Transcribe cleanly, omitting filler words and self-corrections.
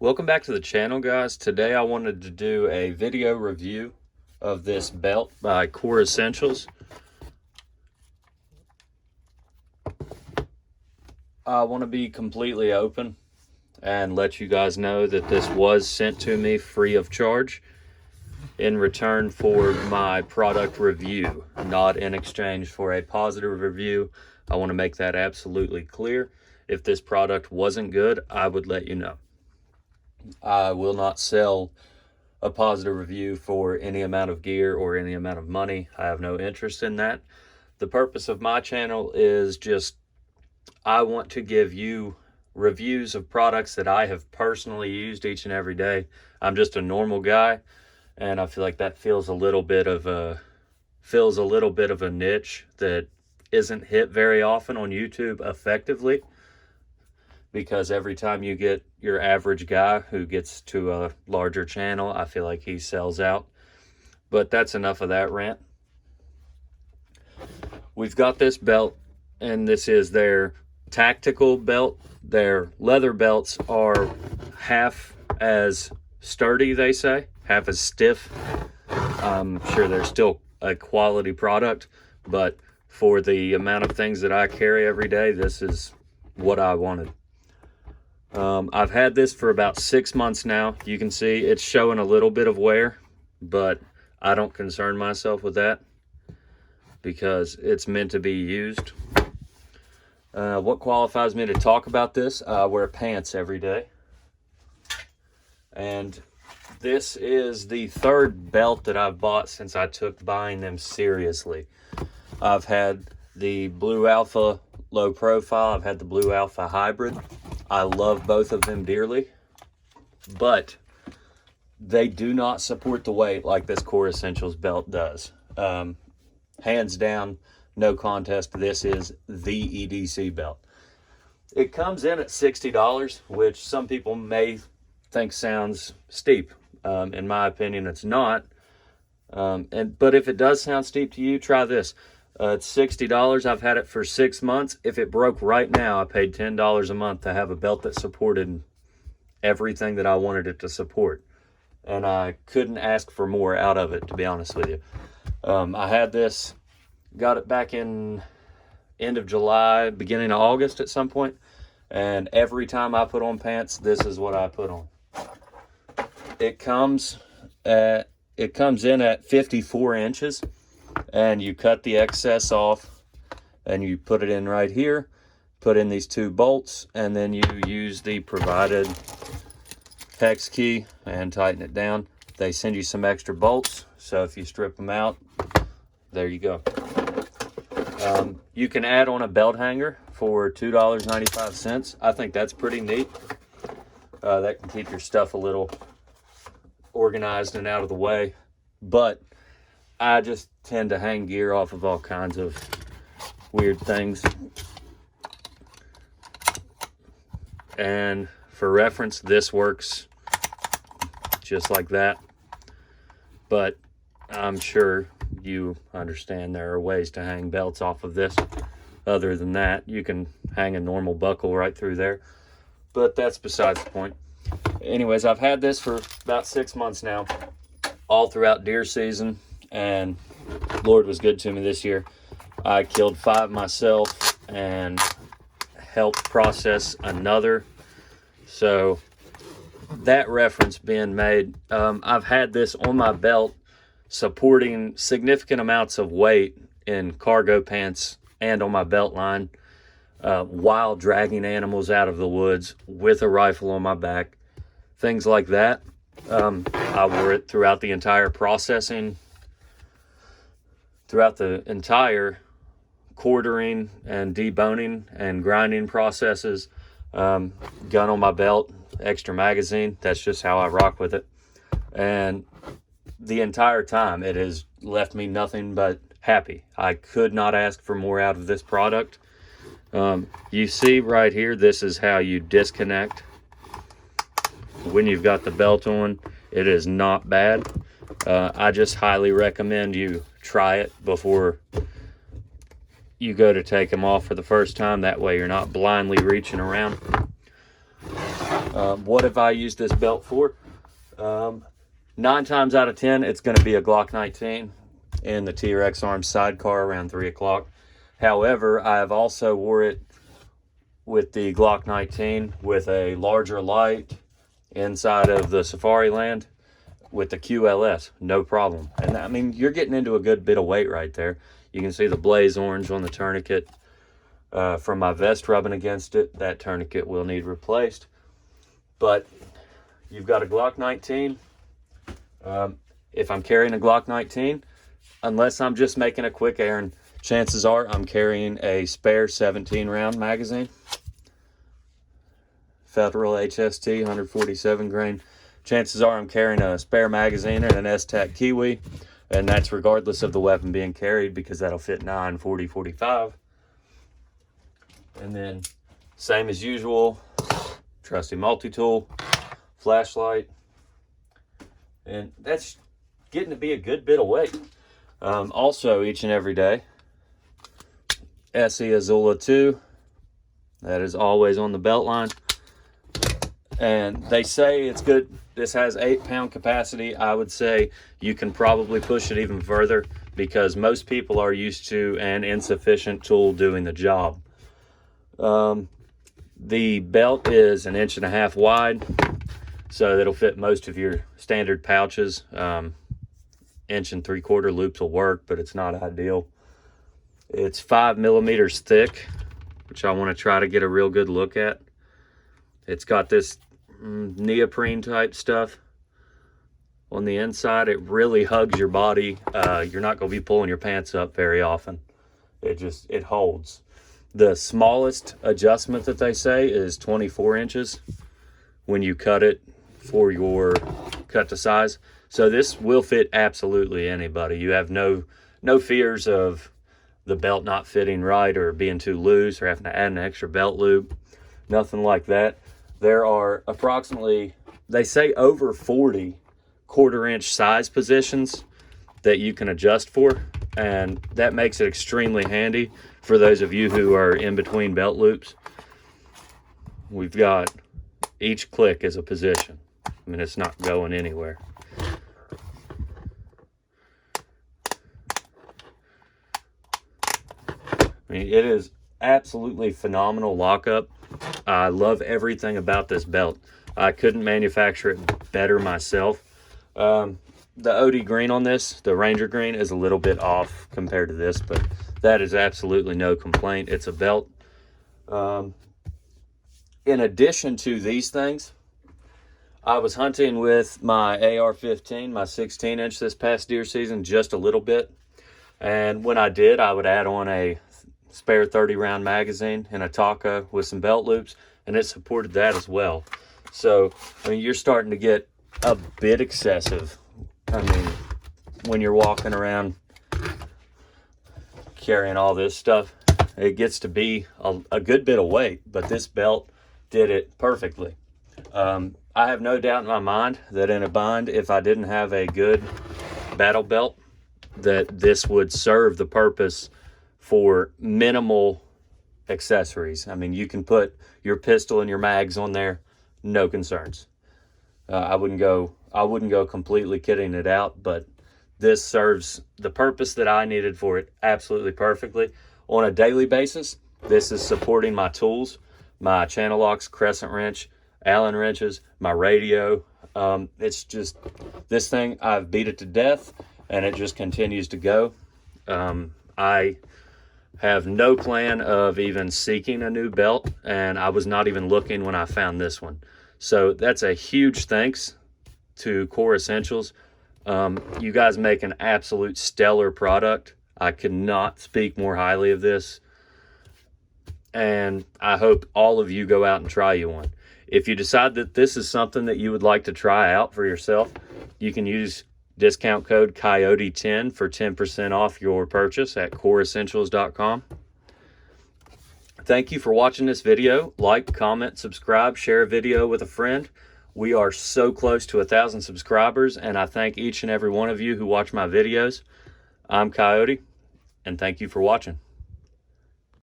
Welcome back to the channel, guys. Today I wanted to do a video review of this belt by Core Essentials. I want to be completely open and let you guys know that this was sent to me free of charge in return for my product review, not in exchange for a positive review. I want to make that absolutely clear. If this product wasn't good, I would let you know. I will not sell a positive review for any amount of gear or any amount of money. I have no interest in that. The purpose of my channel is just, I want to give you reviews of products that I have personally used each and every day. I'm just a normal guy, and I feel like that fills a little bit of a niche that isn't hit very often on YouTube effectively. Because every time you get your average guy who gets to a larger channel, I feel like he sells out. But that's enough of that rant. We've got this belt, and this is their tactical belt. Their leather belts are half as sturdy, they say, half as stiff. I'm sure they're still a quality product, but for the amount of things that I carry every day, this is what I wanted. I've had this for about 6 months now. You can see it's showing a little bit of wear, but I don't concern myself with that because it's meant to be used. What qualifies me to talk about this? I wear pants every day. And this is the third belt that I've bought since I took buying them seriously. I've had the Blue Alpha low profile. I've had the Blue Alpha hybrid. I love both of them dearly, but they do not support the weight like this Core Essentials belt does. Hands down, no contest, this is the EDC belt. It comes in at $60, which some people may think sounds steep. In my opinion, it's not. But if it does sound steep to you, try this. It's $60. I've had it for 6 months. If it broke right now, I paid $10 a month to have a belt that supported everything that I wanted it to support. And I couldn't ask for more out of it, to be honest with you. I had this, got it back in end of July, beginning of August at some point. And every time I put on pants, this is what I put on. It comes in at 54 inches. And you cut the excess off and you put it in right here, put in these 2 bolts, and then you use the provided hex key and tighten it down. They send you some extra bolts, so if you strip them out, there you go. You can add on a belt hanger for $2.95. I think that's pretty neat. That can keep your stuff a little organized and out of the way, but I just tend to hang gear off of all kinds of weird things. And for reference, this works just like that. But I'm sure you understand there are ways to hang belts off of this. Other than that, you can hang a normal buckle right through there. But that's besides the point. Anyways, I've had this for about 6 months now, all throughout deer season. And Lord was good to me this year. I killed 5 myself and helped process another. So that reference being made, I've had this on my belt supporting significant amounts of weight in cargo pants and on my belt line while dragging animals out of the woods with a rifle on my back, things like that. I wore it throughout the entire processing, throughout the entire quartering and deboning and grinding processes. Gun on my belt, extra magazine. That's just how I rock with it. And the entire time, it has left me nothing but happy. I could not ask for more out of this product. You see right here, this is how you disconnect when you've got the belt on. It is not bad. I just highly recommend you try it before you go to take them off for the first time. That way you're not blindly reaching around. What have I used this belt for? 9 times out of 10, it's going to be a Glock 19 in the T-Rex arm sidecar around 3 o'clock. However, I have also wore it with the Glock 19 with a larger light inside of the Safari Land with the QLS, no problem. And I mean, you're getting into a good bit of weight right there. You can see the blaze orange on the tourniquet from my vest rubbing against it. That tourniquet will need replaced. But you've got a Glock 19. If I'm carrying a Glock 19, unless I'm just making a quick errand, chances are I'm carrying a spare 17 round magazine. Federal HST 147 grain. Chances are I'm carrying a spare magazine and an S-Tac Kiwi, and that's regardless of the weapon being carried, because that'll fit 9, 40, 45. And then same as usual, trusty multi-tool, flashlight, and that's getting to be a good bit of weight. Also, each and every day, SE Azula 2, that is always on the belt line. And they say it's good. This has 8-pound capacity. I would say you can probably push it even further, because most people are used to an insufficient tool doing the job. The belt is 1.5 inches wide, so that'll fit most of your standard pouches. 1 3/4 inch loops will work, but it's not ideal. It's 5 millimeters thick, which I want to try to get a real good look at. It's got this neoprene type stuff on the inside. It really hugs your body. You're not going to be pulling your pants up very often. It holds. The smallest adjustment that they say is 24 inches when you cut it for your cut to size. So this will fit absolutely anybody. You have no fears of the belt not fitting right or being too loose or having to add an extra belt loop. Nothing like that. There are approximately, they say, over 40 1/4-inch size positions that you can adjust for, and that makes it extremely handy for those of you who are in between belt loops. We've got each click is a position. I mean, it's not going anywhere. I mean, it is absolutely phenomenal lockup. I love everything about this belt. I couldn't manufacture it better myself. The OD green on this, the Ranger green, is a little bit off compared to this, but that is absolutely no complaint. It's a belt. In addition to these things, I was hunting with my AR-15, my 16-inch this past deer season, just a little bit. And when I did, I would add on a spare 30-round magazine and a Taka with some belt loops, and it supported that as well. So, I mean, you're starting to get a bit excessive. I mean, when you're walking around carrying all this stuff, it gets to be a good bit of weight, but this belt did it perfectly. I have no doubt in my mind that in a bind, if I didn't have a good battle belt, that this would serve the purpose for minimal accessories. I mean, you can put your pistol and your mags on there, no concerns. I wouldn't go completely kitting it out, but this serves the purpose that I needed for it absolutely perfectly. On a daily basis, this is supporting my tools, my channel locks, crescent wrench, Allen wrenches, my radio. It's just, this thing, I've beat it to death, and it just continues to go. I have no plan of even seeking a new belt, and I was not even looking when I found this one. So that's a huge thanks to Core Essentials. You guys make an absolute stellar product. I could not speak more highly of this, and I hope all of you go out and try you one. If you decide that this is something that you would like to try out for yourself, you can use discount code Coyote10 for 10% off your purchase at coreessentials.com. Thank you for watching this video. Like, comment, subscribe, share a video with a friend. We are so close to 1,000 subscribers, and I thank each and every one of you who watch my videos. I'm Coyote, and thank you for watching.